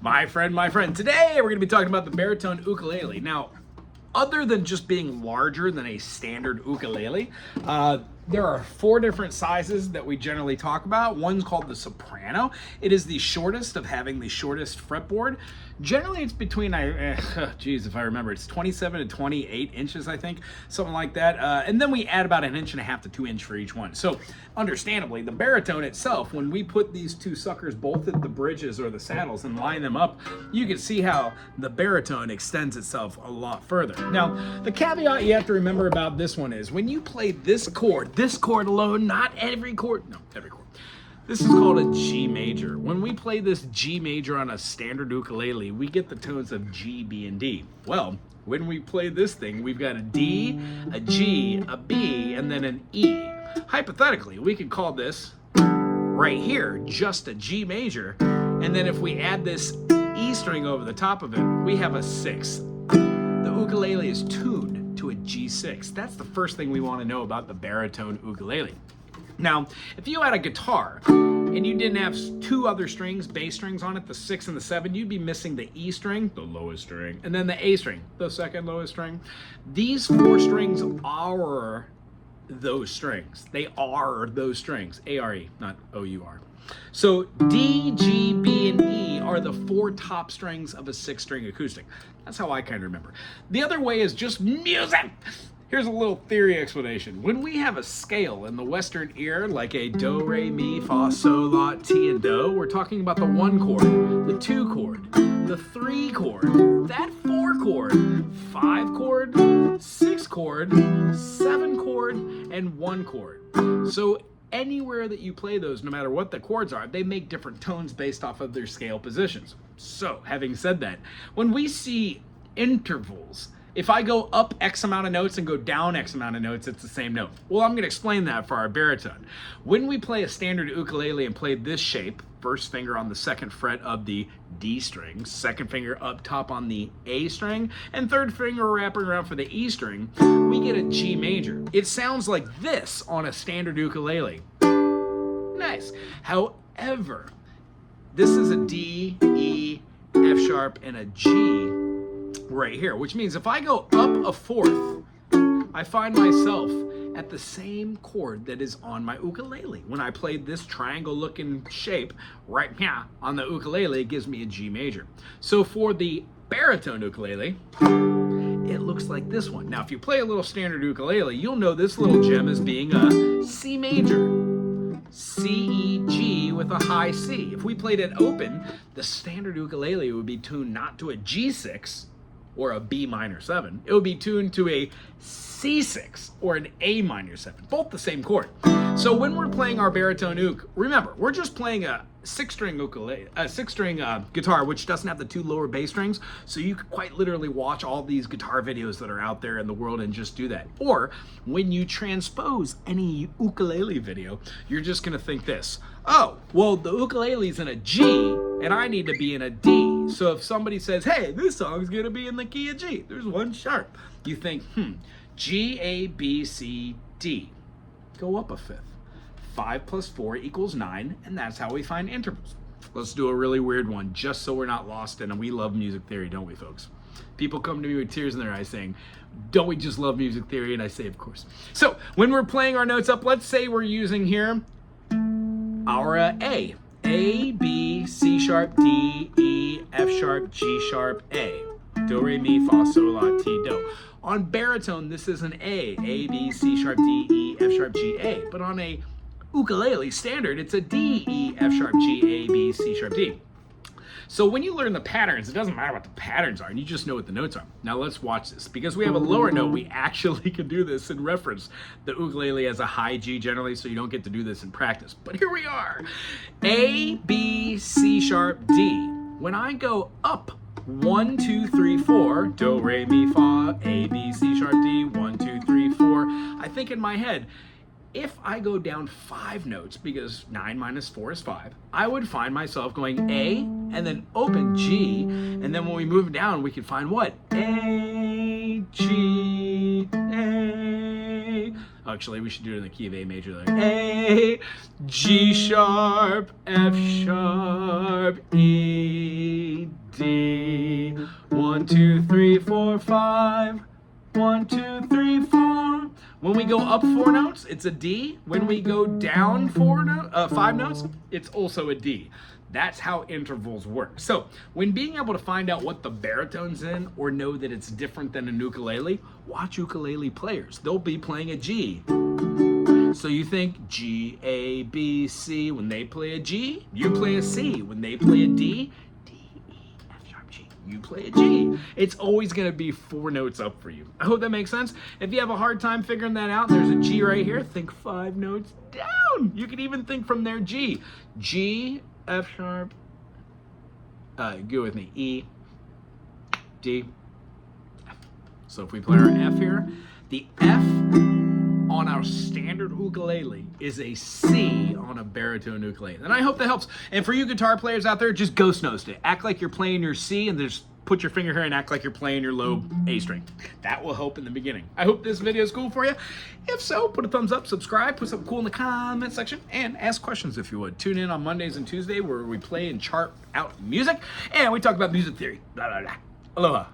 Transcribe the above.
My friend. Today we're going to be talking about the baritone ukulele. Now, other than just being larger than a standard ukulele, there are 4 different sizes that we generally talk about. One's called the soprano. It is the shortest of having the shortest fretboard. Generally, it's between, if I remember, it's 27 to 28 inches, I think, something like that. And then we add about 1.5 inches to 2 inches for each one. So, understandably, the baritone itself, when we put these 2 suckers both at the bridges or the saddles and line them up, you can see how the baritone extends itself a lot further. Now, the caveat you have to remember about this one is when you play this chord alone, not every chord, no, every chord. This is called a G major. When we play this G major on a standard ukulele, we get the tones of G, B, and D. Well, when we play this thing, we've got a D, a G, a B, and then an E. Hypothetically, we could call this right here just a G major, and then if we add this E string over the top of it, we have a 6. The ukulele is tuned to a G6. That's the first thing we want to know about the baritone ukulele. Now, if you had a guitar and you didn't have 2 other strings, bass strings on it, the 6 and the 7, you'd be missing the E string, the lowest string, and then the A string, the second lowest string. These 4 strings are those strings. They are those strings. A-R-E, not O-U-R. So D, G, B, and E are the 4 top strings of a 6-string acoustic. That's how I kind of remember. The other way is just music. Here's a little theory explanation. When we have a scale in the Western ear, like a do, re, mi, fa, sol, la, ti, and do, we're talking about the 1 chord, the 2 chord, the 3 chord, that 4 chord, 5 chord, 6 chord, 7 chord, and 1 chord. So anywhere that you play those, no matter what the chords are, they make different tones based off of their scale positions. So, having said that, when we see intervals, if I go up X amount of notes and go down X amount of notes, it's the same note. Well, I'm going to explain that for our baritone. When we play a standard ukulele and play this shape, first finger on the 2nd fret of the D string, 2nd finger up top on the A string, and 3rd finger wrapping around for the E string, we get a G major. It sounds like this on a standard ukulele. Nice. However, this is a D, E, F sharp, and a G right here, which means if I go up a 4th, I find myself at the same chord that is on my ukulele. When I played this triangle looking shape right here on the ukulele, it gives me a G major. So for the baritone ukulele, it looks like this one. Now, if you play a little standard ukulele, you'll know this little gem as being a C major. C, E, G with a high C. If we played it open, the standard ukulele would be tuned not to a G6 or a B minor 7. It would be tuned to a C6 or an A minor 7, both the same chord. So when we're playing our baritone uke, remember, we're just playing a 6-string ukulele, a 6-string guitar, which doesn't have the 2 lower bass strings. So you could quite literally watch all these guitar videos that are out there in the world and just do that. Or when you transpose any ukulele video, you're just gonna think this: oh, well, the ukulele's in a G and I need to be in a D. So if somebody says, hey, this song's gonna be in the key of G, there's 1 sharp. You think, G, A, B, C, D. Go up a 5th. 5 plus 4 equals 9, and that's how we find intervals. Let's do a really weird one, just so we're not lost in it. We love music theory, don't we, folks? People come to me with tears in their eyes saying, don't we just love music theory? And I say, of course. So when we're playing our notes up, let's say we're using here our A. A, B, C sharp, D, E, F sharp, G sharp, A. Do, re, mi, fa, sol, la, ti, do. On baritone, this is an A. A, B, C sharp, D, E, F sharp, G, A. But on a ukulele standard, it's a D, E, F sharp, G, A, B, C sharp, D. So when you learn the patterns, it doesn't matter what the patterns are, and you just know what the notes are. Now let's watch this. Because we have a lower note, we actually can do this and reference the ukulele as a high G generally, so you don't get to do this in practice. But here we are. A, B, C sharp, D. When I go up 1, 2, 3, 4, do, re, mi, fa, A, B, C sharp, D, 1, 2, 3, 4, I think in my head, if I go down 5 notes, because 9 minus 4 is 5, I would find myself going A, and then open G, and then when we move down, we can find what? A, G, A. Actually, we should do it in the key of A major. Like A, G sharp, F sharp, E, When we go up 4 notes, it's a D. When we go down 5 notes, it's also a D. That's how intervals work. So when being able to find out what the baritone's in or know that it's different than an ukulele, watch ukulele players. They'll be playing a G. So you think G, A, B, C. When they play a G, you play a C. When they play a D, you play a G. It's always gonna be 4 notes up for you. I hope that makes sense. If you have a hard time figuring that out, there's a G right here, think 5 notes down. You can even think from there G. G, F sharp, go with me, E, D, F. So if we play our F here, the F on our standard ukulele is a C on a baritone ukulele. And I hope that helps. And for you guitar players out there, just ghost note it. Act like you're playing your C and just put your finger here and act like you're playing your low A string. That will help in the beginning. I hope this video is cool for you. If so, put a thumbs up, subscribe, put something cool in the comment section, and ask questions if you would. Tune in on Mondays and Tuesdays where we play and chart out music, and we talk about music theory. Blah, blah, blah. Aloha.